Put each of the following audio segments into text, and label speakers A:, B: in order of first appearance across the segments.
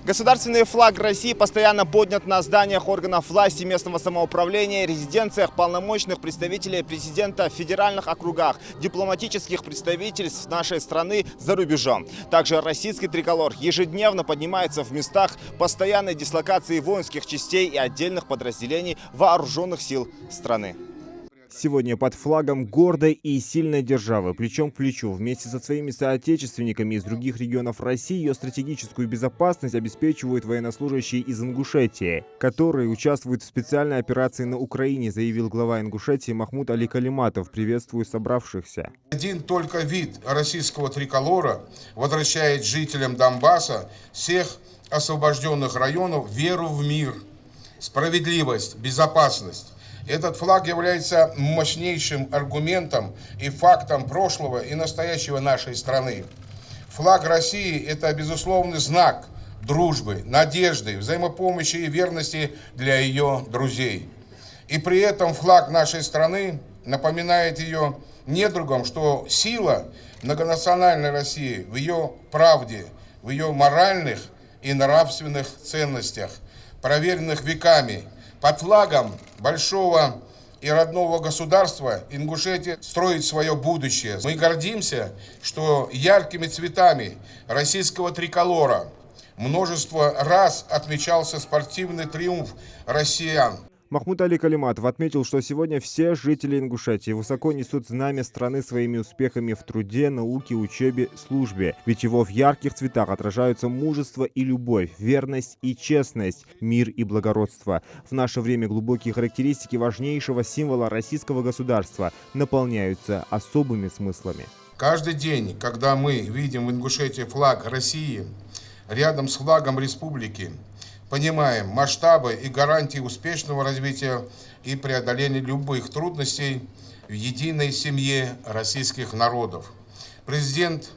A: Государственный флаг России постоянно поднят на зданиях органов власти, местного самоуправления, резиденциях полномочных представителей президента в федеральных округах, дипломатических представительств нашей страны за рубежом. Также российский триколор ежедневно поднимается в местах постоянной дислокации воинских частей и отдельных подразделений вооруженных сил страны. Сегодня под флагом гордой и сильной державы, плечом к плечу, вместе со своими соотечественниками из других регионов России, ее стратегическую безопасность обеспечивают военнослужащие из Ингушетии, которые участвуют в специальной операции на Украине, заявил глава Ингушетии Махмуд Али Калиматов, приветствуя собравшихся.
B: Один только вид российского триколора возвращает жителям Донбасса всех освобожденных районов веру в мир, справедливость, безопасность. Этот флаг является мощнейшим аргументом и фактом прошлого и настоящего нашей страны. Флаг России – это безусловный знак дружбы, надежды, взаимопомощи и верности для ее друзей. И при этом флаг нашей страны напоминает ее недругам, что сила многонациональной России в ее правде, в ее моральных и нравственных ценностях, проверенных веками. Под флагом большого и родного государства Ингушетия строит свое будущее. Мы гордимся, что яркими цветами российского триколора множество раз отмечался спортивный триумф россиян.
A: Махмуд Али Калиматов отметил, что сегодня все жители Ингушетии высоко несут знамя страны своими успехами в труде, науке, учебе, службе. Ведь его в ярких цветах отражаются мужество и любовь, верность и честность, мир и благородство. В наше время глубокие характеристики важнейшего символа российского государства наполняются особыми смыслами.
B: Каждый день, когда мы видим в Ингушетии флаг России рядом с флагом республики, понимаем масштабы и гарантии успешного развития и преодоления любых трудностей в единой семье российских народов. Президент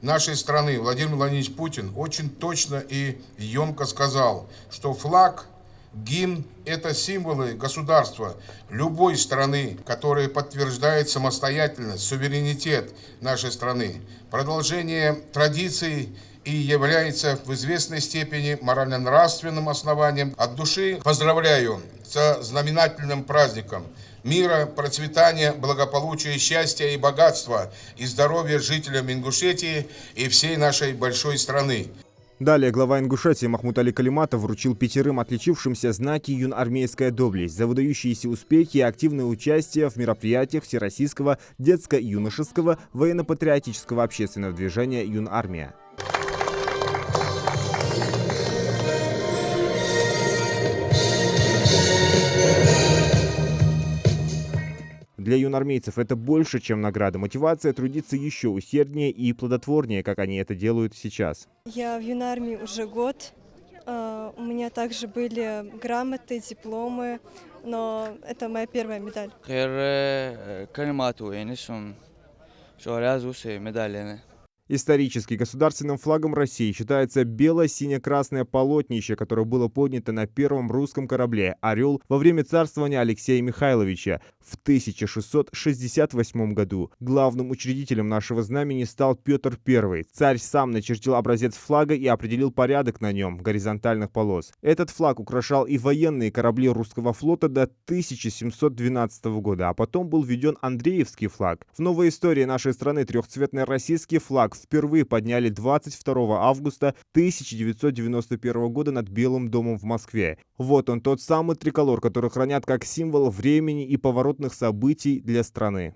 B: нашей страны Владимир Владимирович Путин очень точно и емко сказал, что флаг, гимн – это символы государства любой страны, которые подтверждают самостоятельность, суверенитет нашей страны, продолжение традиций и является в известной степени морально-нравственным основанием. От души поздравляю со знаменательным праздником мира, процветания, благополучия, счастья и богатства и здоровья жителям Ингушетии и всей нашей большой страны.
A: Далее глава Ингушетии Махмуд Али Калиматов вручил 5 отличившимся знаки «Юнармейская доблесть» за выдающиеся успехи и активное участие в мероприятиях всероссийского детско-юношеского военно-патриотического общественного движения «Юнармия». Для юнармейцев это больше, чем награда. Мотивация трудиться еще усерднее и плодотворнее, как они это делают сейчас.
C: Я в юнармии уже год. У меня также были грамоты, дипломы, но это моя первая медаль.
A: Исторически государственным флагом России считается бело-сине-красное полотнище, которое было поднято на первом русском корабле «Орел» во время царствования Алексея Михайловича в 1668 году. Главным учредителем нашего знамени стал Петр I. Царь сам начертил образец флага и определил порядок на нем горизонтальных полос. Этот флаг украшал и военные корабли русского флота до 1712 года, а потом был введен Андреевский флаг. В новой истории нашей страны трехцветный российский флаг впервые подняли 22 августа 1991 года над Белым домом в Москве. Вот он, тот самый триколор, который хранят как символ времени и поворотных событий для страны.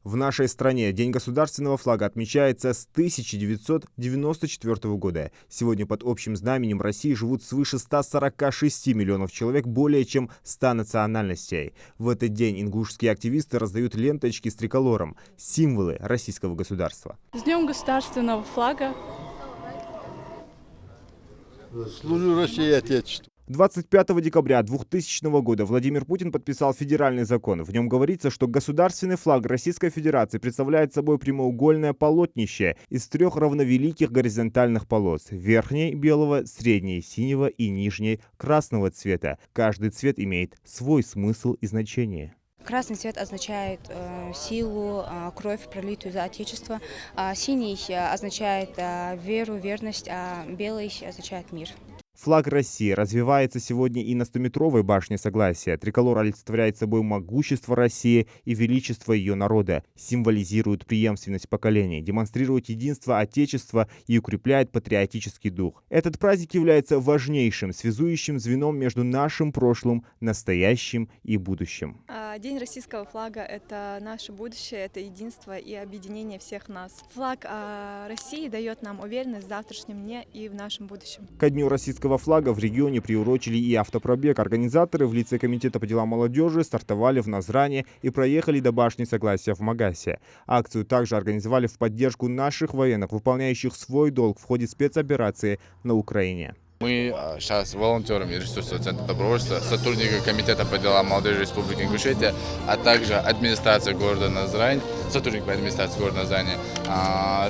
A: В нашей стране День государственного флага отмечается с 1994 года. Сегодня под общим знаменем России живут свыше 146 миллионов человек, более чем 100 национальностей. В этот день ингушские активисты раздают ленточки с триколором, символы российского государства.
D: С Днем государственного флага!
E: Служу России и Отечеству!
A: 25 декабря 2000 года Владимир Путин подписал федеральный закон. В нем говорится, что государственный флаг Российской Федерации представляет собой прямоугольное полотнище из 3 равновеликих горизонтальных полос. Верхней – белого, средней – синего и нижней – красного цвета. Каждый цвет имеет свой смысл и значение.
F: Красный цвет означает силу, кровь, пролитую за Отечество. Синий означает веру, верность, а белый означает мир.
A: Флаг России развивается сегодня и на 100-метровой башне Согласия. Триколор олицетворяет собой могущество России и величество ее народа, символизирует преемственность поколений, демонстрирует единство Отечества и укрепляет патриотический дух. Этот праздник является важнейшим связующим звеном между нашим прошлым, настоящим и будущим.
D: День российского флага – это наше будущее, это единство и объединение всех нас. Флаг России дает нам уверенность в завтрашнем дне и в нашем будущем.
A: Ко дню российского флага в регионе приурочили и автопробег. Организаторы в лице Комитета по делам молодежи стартовали в Назране и проехали до башни Согласия в Магасе. Акцию также организовали в поддержку наших военных, выполняющих свой долг в ходе спецоперации на Украине.
G: Мы сейчас волонтерами ресурсового центра добровольства, сотрудники Комитета по делам молодежи Республики Ингушетия, а также администрация города Назрань, сотрудники администрации города Назрани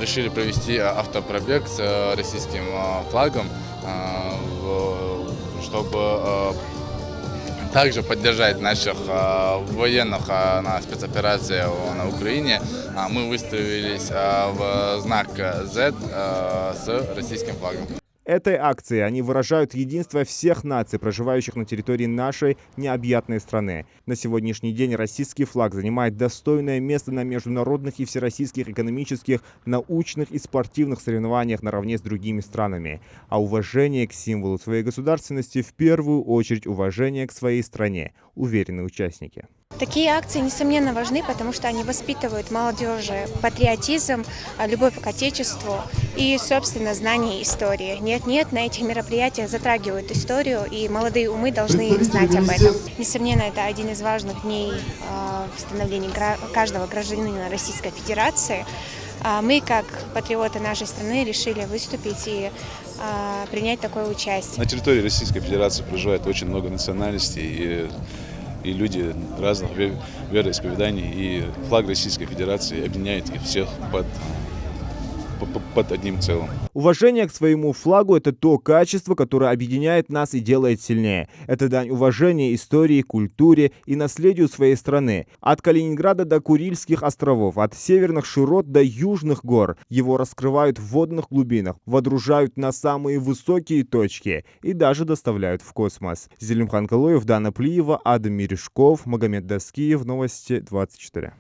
G: решили провести автопробег с российским флагом, чтобы также поддержать наших военных на спецоперации на Украине. Мы выставились в знак Z с российским флагом.
A: Этой акцией они выражают единство всех наций, проживающих на территории нашей необъятной страны. На сегодняшний день российский флаг занимает достойное место на международных и всероссийских экономических, научных и спортивных соревнованиях наравне с другими странами. А уважение к символу своей государственности в первую очередь уважение к своей стране, уверены участники.
H: Такие акции, несомненно, важны, потому что они воспитывают молодежи патриотизм, любовь к Отечеству и, собственно, знание истории. Нет-нет, на этих мероприятиях затрагивают историю, и молодые умы должны знать об этом. Несомненно, это один из важных дней в становлении каждого гражданина Российской Федерации. Мы, как патриоты нашей страны, решили выступить и принять такое участие.
I: На территории Российской Федерации проживает очень много национальностей и люди разных вероисповеданий, и флаг Российской Федерации объединяет их всех под одним целым.
A: Уважение к своему флагу – это то качество, которое объединяет нас и делает сильнее. Это дань уважения истории, культуре и наследию своей страны. От Калининграда до Курильских островов, от северных широт до южных гор. Его раскрывают в водных глубинах, водружают на самые высокие точки и даже доставляют в космос. Зелимхан Калоев, Дана Плиева, Адам Мережков, Магомед Даскиев. Новости 24.